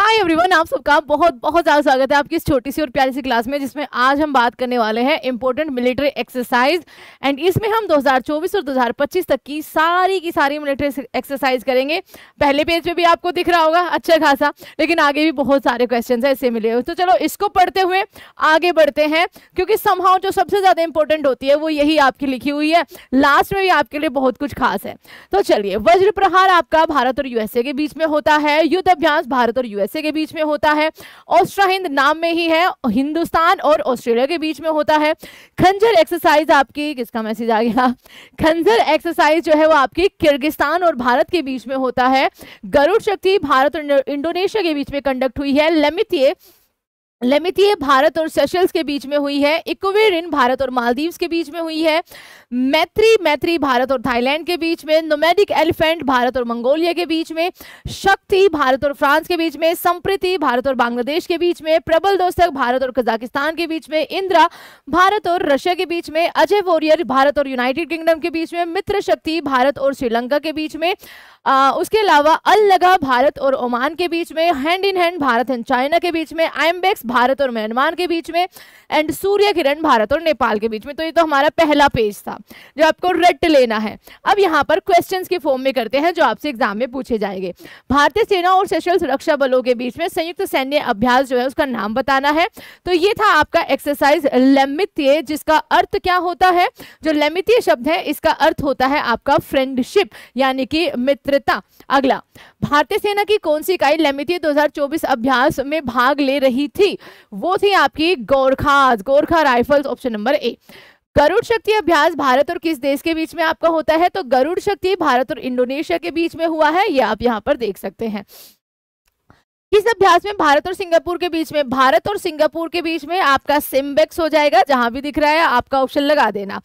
Hi everyone, आप सबका बहुत बहुत ज़्यादा स्वागत है आपकी इस छोटी सी और प्यारी सी क्लास में, जिसमें आज हम बात करने वाले हैं इंपॉर्टेंट मिलिट्री एक्सरसाइज। एंड इसमें हम 2024 और 2025 तक की सारी मिलिट्री एक्सरसाइज करेंगे। पहले पेज पे भी आपको दिख रहा होगा अच्छा खासा, लेकिन आगे भी बहुत सारे क्वेश्चन है इससे मिले हुए। तो चलो इसको पढ़ते हुए आगे बढ़ते हैं, क्योंकि समहाउ जो सबसे ज़्यादा इंपॉर्टेंट होती है वो यही आपकी लिखी हुई है। लास्ट में भी आपके लिए बहुत कुछ खास है। तो चलिए, वज्र प्रहार आपका भारत और यूएसए के बीच में होता है। युद्ध अभ्यास भारत और यूएसए के बीच में होता है। ऑस्ट्रा हिंद नाम में ही है, हिंदुस्तान और ऑस्ट्रेलिया के बीच में होता है। खंजर एक्सरसाइज आपकी, किसका मैसेज आ गया, खंजर एक्सरसाइज जो है वो आपकी किर्गिस्तान और भारत के बीच में होता है। गरुड़ शक्ति भारत और इंडोनेशिया के बीच में कंडक्ट हुई है। लेमितिये भारत और सेशल्स के बीच में हुई है। इक्वेरिन भारत और मालदीव्स के बीच में हुई है। मैत्री भारत और थाईलैंड के बीच में। नोमैडिक एलिफेंट भारत और मंगोलिया के बीच में। शक्ति भारत और फ्रांस के बीच में। संप्रीति भारत और बांग्लादेश के बीच में। प्रबल दोस्तक भारत और कजाकिस्तान के बीच में। इंद्रा भारत और रशिया के बीच में। अजय वॉरियर भारत और यूनाइटेड किंगडम के बीच में। मित्र शक्ति भारत और श्रीलंका के बीच में। उसके अलावा अल लगा भारत और ओमान के बीच में। Hand in hand Bharat and China के बीच में। आइम्बेक्स भारत और म्यांमार के बीच में। एंड सूर्य किरण भारत और नेपाल के बीच में। तो ये तो हमारा पहला पेज था जो आपको रट लेना है। अब यहाँ पर क्वेश्चंस के फॉर्म में करते हैं जो आपसे एग्जाम में पूछे जाएंगे। भारतीय सेना और सेशल्स रक्षा बलों के बीच में संयुक्त सैन्य अभ्यास जो है उसका नाम बताना है। तो ये था आपका एक्सरसाइज लेमितिये, जिसका अर्थ क्या होता है, जो लेमितिये शब्द है इसका अर्थ होता है आपका फ्रेंडशिप यानी कि मित्रता। अगला, भारतीय सेना की कौन सी इकाई लेमितिये 2024 अभ्यास में भाग ले रही थी? वो थी आपकी Gorkha Rifles, option number A. Garuda Shakti अभ्यास भारत और किस देश के बीच में आपका होता है? तो गरुड़ शक्ति भारत और इंडोनेशिया के बीच में हुआ है, ये आप यहाँ पर देख सकते हैं। किस अभ्यास में भारत और सिंगापुर के बीच में? भारत और सिंगापुर के बीच में आपका सिम्बेक्स हो जाएगा, जहां भी दिख रहा है आपका ऑप्शन लगा देना।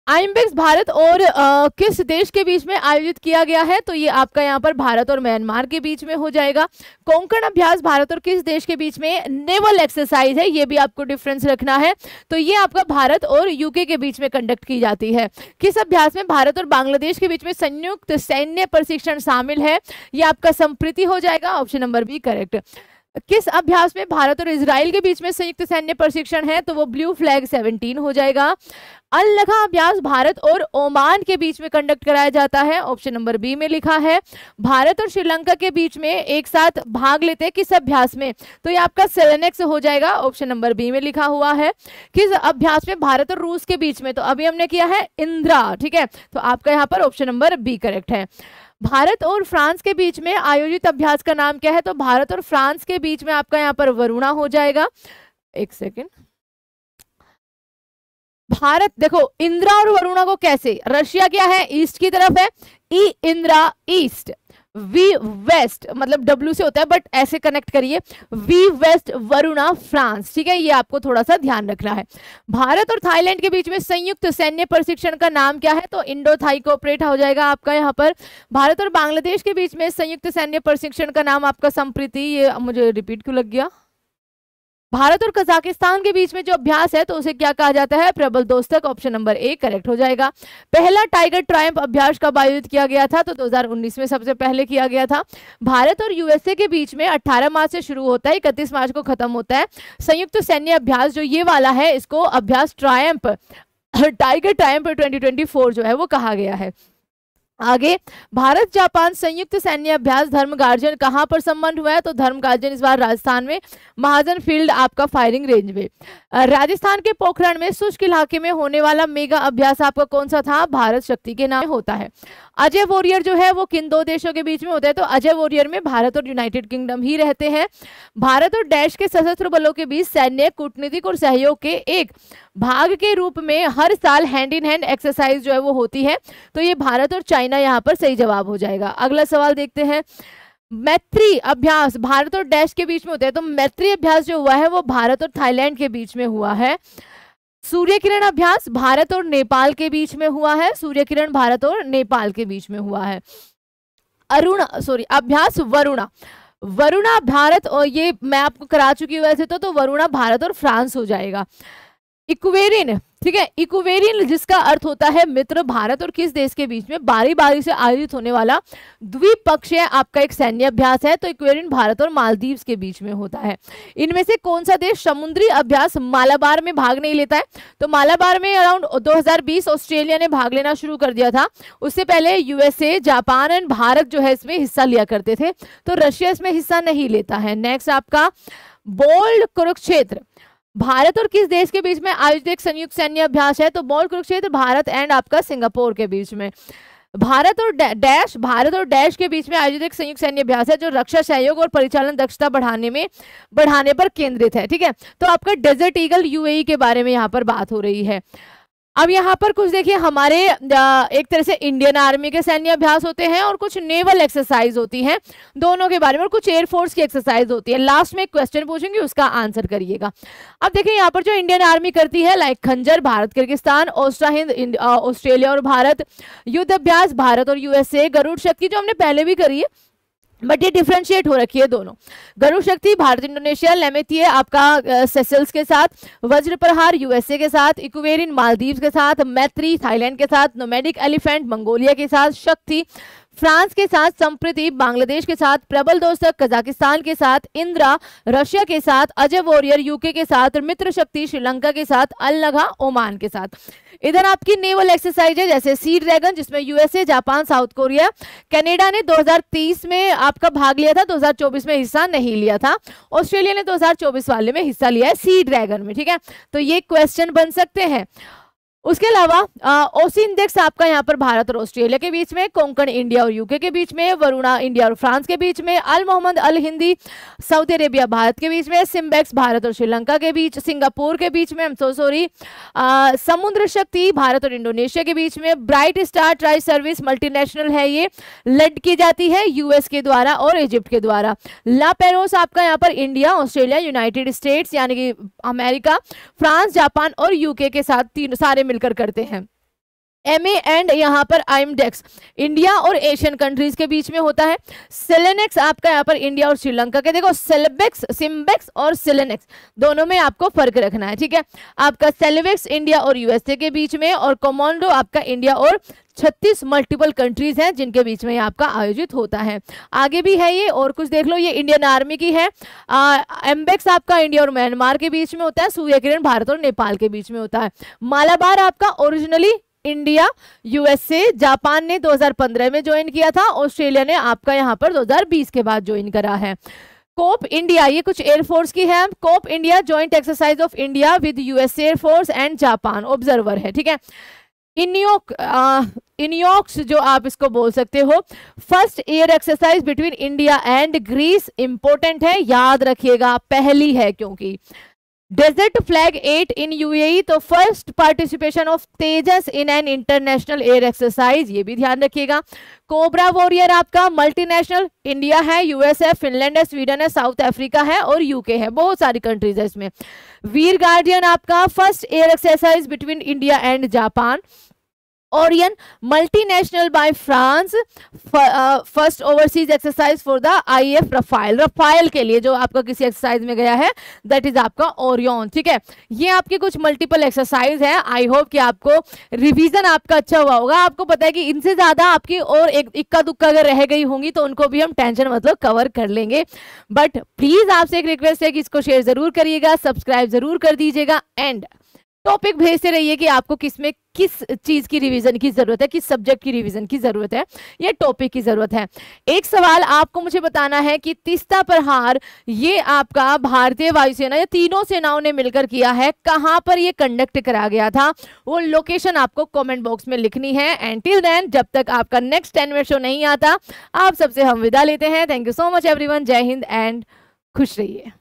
आइम्बेक्स भारत और किस देश के बीच में आयोजित किया गया है? तो ये आपका यहाँ पर भारत और म्यांमार के बीच में हो जाएगा। कोंकण अभ्यास भारत और किस देश के बीच में? नेवल एक्सरसाइज है, ये भी आपको डिफरेंस रखना है। तो ये आपका भारत और यूके के बीच में कंडक्ट की जाती है। किस अभ्यास में भारत और बांग्लादेश के बीच में संयुक्त सैन्य प्रशिक्षण शामिल है? ये आपका संप्रीति हो जाएगा, ऑप्शन नंबर बी करेक्ट। किस अभ्यास में भारत और इजराइल के बीच में संयुक्त सैन्य प्रशिक्षण है? तो वो ब्लू फ्लैग 17 हो जाएगा। अल लगा अभ्यास भारत और ओमान के बीच में कंडक्ट कराया जाता है, ऑप्शन नंबर बी में लिखा है। भारत और श्रीलंका के बीच में एक साथ भाग लेते हैं किस अभ्यास में? तो ये आपका सेलेनेक्स हो जाएगा, ऑप्शन नंबर बी में लिखा हुआ है। किस अभ्यास में भारत और रूस के बीच में? तो अभी हमने किया है इंद्रा, ठीक है, तो आपका यहाँ पर ऑप्शन नंबर बी करेक्ट है। भारत और फ्रांस के बीच में आयोजित अभ्यास का नाम क्या है? तो भारत और फ्रांस के बीच में आपका यहाँ पर वरुणा हो जाएगा। एक सेकेंड, भारत देखो इंद्रा और वरुणा को कैसे, रशिया क्या है ईस्ट की तरफ है, ई इंद्रा ईस्ट, वी वेस्ट, मतलब डब्ल्यू से होता है बट ऐसे कनेक्ट करिए, वी वेस्ट वरुणा फ्रांस, ठीक है, ये आपको थोड़ा सा ध्यान रखना है। भारत और थाईलैंड के बीच में संयुक्त सैन्य प्रशिक्षण का नाम क्या है? तो इंडो थाई कोऑपरेट हो जाएगा आपका यहाँ पर। भारत और बांग्लादेश के बीच में संयुक्त सैन्य प्रशिक्षण का नाम आपका संप्रीति, ये मुझे रिपीट क्यों लग गया। भारत और कजाकिस्तान के बीच में जो अभ्यास है तो उसे क्या कहा जाता है? प्रबल दोस्तक, ऑप्शन नंबर ए करेक्ट हो जाएगा। पहला टाइगर ट्रायम्फ अभ्यास कब आयोजित किया गया था? तो 2019 में सबसे पहले किया गया था। भारत और यूएसए के बीच में 18 मार्च से शुरू होता है, 31 मार्च को खत्म होता है। संयुक्त सैन्य अभ्यास जो ये वाला है इसको अभ्यास ट्रायम्फ, टाइगर ट्रायम्फ 2024 जो है वो कहा गया है। आगे, भारत जापान संयुक्त सैन्य अभ्यास धर्मगार्जन कहां पर संपन्न हुआ है? तो धर्मगार्जन इस बार राजस्थान में, महाजन फील्ड आपका फायरिंग रेंज में। राजस्थान के पोखरण में शुष्क इलाके में होने वाला मेगा अभ्यास आपका कौन सा था? भारत शक्ति के नाम होता है। अजय वॉरियर जो है वो किन दो देशों के बीच में होता है? तो अजय वॉरियर में भारत और यूनाइटेड किंगडम ही रहते हैं। भारत और डैश के सशस्त्र बलों के बीच सैन्य, कूटनीतिक और सहयोग के एक भाग के रूप में हर साल हैंड इन हैंड एक्सरसाइज जो है वो होती है। तो ये भारत और चाइना यहाँ पर सही जवाब हो जाएगा। अगला सवाल देखते हैं। मैत्री अभ्यास भारत और डैश के बीच में होता है, तो मैत्री अभ्यास जो हुआ है वो भारत और थाईलैंड के बीच में हुआ है। सूर्य किरण अभ्यास भारत और नेपाल के बीच में हुआ है, सूर्य किरण भारत और नेपाल के बीच में हुआ है। अभ्यास वरुणा भारत, और ये मैं आपको करा चुकी हूँ वैसे तो वरुणा भारत और फ्रांस हो जाएगा। इक्वेरिन ठीक है। इक्वेरियन जिसका अर्थ होता है मित्र, भारत और किस देश के बीच में बारी बारी से आयोजित होने वाला द्विपक्षीय आपका एक सैन्य अभ्यास है, तो इक्वेरियन भारत और मालदीव्स के बीच में होता है। इनमें से कौन सा देश समुद्री अभ्यास मालाबार में भाग नहीं लेता है? तो मालाबार में अराउंड 2020 ऑस्ट्रेलिया ने भाग लेना शुरू कर दिया था। उससे पहले यूएसए, जापान एंड भारत जो है इसमें हिस्सा लिया करते थे, तो रशिया इसमें हिस्सा नहीं लेता है। नेक्स्ट आपका बोल्ड कुरुक्षेत्र भारत और किस देश के बीच में आयोजित एक संयुक्त सैन्य अभ्यास है? तो बोल्ड कुरुक्षेत्र भारत एंड आपका सिंगापुर के बीच में। भारत और डैश के बीच में आयोजित एक संयुक्त सैन्य अभ्यास है जो रक्षा सहयोग और परिचालन दक्षता बढ़ाने पर केंद्रित है। ठीक है, तो आपका डेजर्ट ईगल यूएई के बारे में यहाँ पर बात हो रही है। अब यहाँ पर कुछ देखिए, हमारे एक तरह से इंडियन आर्मी के सैन्य अभ्यास होते हैं और कुछ नेवल एक्सरसाइज होती हैं, दोनों के बारे में, और कुछ एयरफोर्स की एक्सरसाइज होती है। लास्ट में एक क्वेश्चन पूछूंगी, उसका आंसर करिएगा। अब देखिए यहाँ पर जो इंडियन आर्मी करती है, लाइक खंजर भारत किर्गिस्तान, ओस्ट्रा हिंद ऑस्ट्रेलिया और भारत, युद्ध अभ्यास भारत और यूएसए, गरुड़ शक्ति जो हमने पहले भी करी है बट ये डिफरेंशिएट हो रखी है दोनों। गरुड़ शक्ति भारत इंडोनेशिया, लेमेथिए आपका सेशल्स के साथ, वज्र प्रहार यूएसए के साथ, इक्वेरियन मालदीव्स के साथ, मैत्री थाईलैंड के साथ, नोमैडिक एलिफेंट मंगोलिया के साथ, शक्ति फ्रांस के साथ, संप्रति बांग्लादेश के साथ, प्रबल दोस्तक कजाकिस्तान के साथ, इंद्रा रशिया के साथ, अजय वॉरियर यूके के साथ, मित्र शक्ति श्रीलंका के साथ, अल नगा ओमान के साथ। इधर आपकी नेवल एक्सरसाइज है जैसे सी ड्रैगन जिसमें USA, Japan, south Korea, Canada ने 2023 में आपका भाग लिया था, 2024 में हिस्सा नहीं लिया था। ऑस्ट्रेलिया ने 2024 वाले में हिस्सा लिया है सी ड्रैगन में। ठीक है, तो ये क्वेश्चन बन सकते हैं। उसके अलावा ओसिनडेक्स आपका यहाँ पर भारत और ऑस्ट्रेलिया के बीच में, कोंकण इंडिया और यूके के बीच में, वरुणा इंडिया और फ्रांस के बीच में, अल मोहम्मद अल हिंदी सऊदी अरेबिया भारत के बीच में, सिम्बेक्स भारत और श्रीलंका के बीच, सिंगापुर के बीच में, समुद्र शक्ति भारत और इंडोनेशिया के बीच में, bright star tri service multinational है, ये लेड की जाती है यूएस के द्वारा और इजिप्ट के द्वारा। ला पेरोस आपका यहाँ पर इंडिया, ऑस्ट्रेलिया, यूनाइटेड स्टेट्स यानी कि अमेरिका, फ्रांस, जापान और यूके के साथ तीन सारे मिलकर करते हैं। MA एंड यहाँ पर आइमडेक्स इंडिया और एशियन कंट्रीज के बीच में होता है। सेलेनेक्स आपका यहाँ पर इंडिया और श्रीलंका के, देखो सिम्बेक्स और सेलेनेक्स दोनों में आपको फर्क रखना है। ठीक है, आपका सेलेवेक्स इंडिया और यूएसए के बीच में, और कमांडो आपका इंडिया और 36 मल्टीपल कंट्रीज हैं जिनके बीच में आपका आयोजित होता है। आगे भी है ये, और कुछ देख लो, ये इंडियन आर्मी की है। एम्बेक्स आपका इंडिया और म्यांमार के बीच में होता है। सूर्य किरण भारत और नेपाल के बीच में होता है। मालाबार आपका ओरिजिनली इंडिया, यूएसए, जापान ने 2015 में ज्वाइन किया था, ऑस्ट्रेलिया ने आपका यहाँ पर 2020 के बाद ज्वाइन करा है। कोप इंडिया, ये कुछ एयरफोर्स की है। Cope India joint exercise of India with US air force and Japan observer है। ठीक है, इनियोक्स जो आप इसको बोल सकते हो, first air exercise between India and Greece, important है, याद रखिएगा, पहली है क्योंकि। डेजर्ट फ्लैग 8 इन यूएई, तो first participation of Tejas in an international air exercise, ये भी ध्यान रखिएगा। कोबरा वॉरियर आपका मल्टीनेशनल, इंडिया है, यूएस है, फिनलैंड है, स्वीडन है, साउथ अफ्रीका है और यूके है, बहुत सारी कंट्रीज है इसमें। वीर गार्डियन आपका first air exercise between India and Japan. Orion multinational by France, first overseas exercise for the IAF Rafale के लिए जो आपका किसी एक्सरसाइज में गया है, दैट इज आपका ओरियन। ठीक है, ये आपके कुछ मल्टीपल एक्सरसाइज है। आई होप कि आपको रिवीजन आपका अच्छा हुआ होगा। आपको पता है कि इनसे ज्यादा आपकी और एक इक्का दुक्का अगर रह गई होंगी तो उनको भी हम टेंशन मतलब कवर कर लेंगे। बट प्लीज आपसे एक रिक्वेस्ट है कि इसको शेयर जरूर करिएगा, सब्सक्राइब जरूर कर दीजिएगा, एंड टॉपिक भेजते रहिए कि आपको किसमें किस चीज की रिवीजन की जरूरत है, किस सब्जेक्ट की रिवीजन की जरूरत है, या टॉपिक की जरूरत है। एक सवाल आपको मुझे बताना है कि तीस्ता प्रहार ये आपका भारतीय वायुसेना या तीनों सेनाओं ने मिलकर किया है, कहां पर ये कंडक्ट करा गया था, वो लोकेशन आपको कमेंट बॉक्स में लिखनी है। एंड टिल देन, जब तक आपका नेक्स्ट 10 मिनट शो नहीं आता, आप सबसे हम विदा लेते हैं। Thank you so much everyone, जय हिंद एंड खुश रहिए।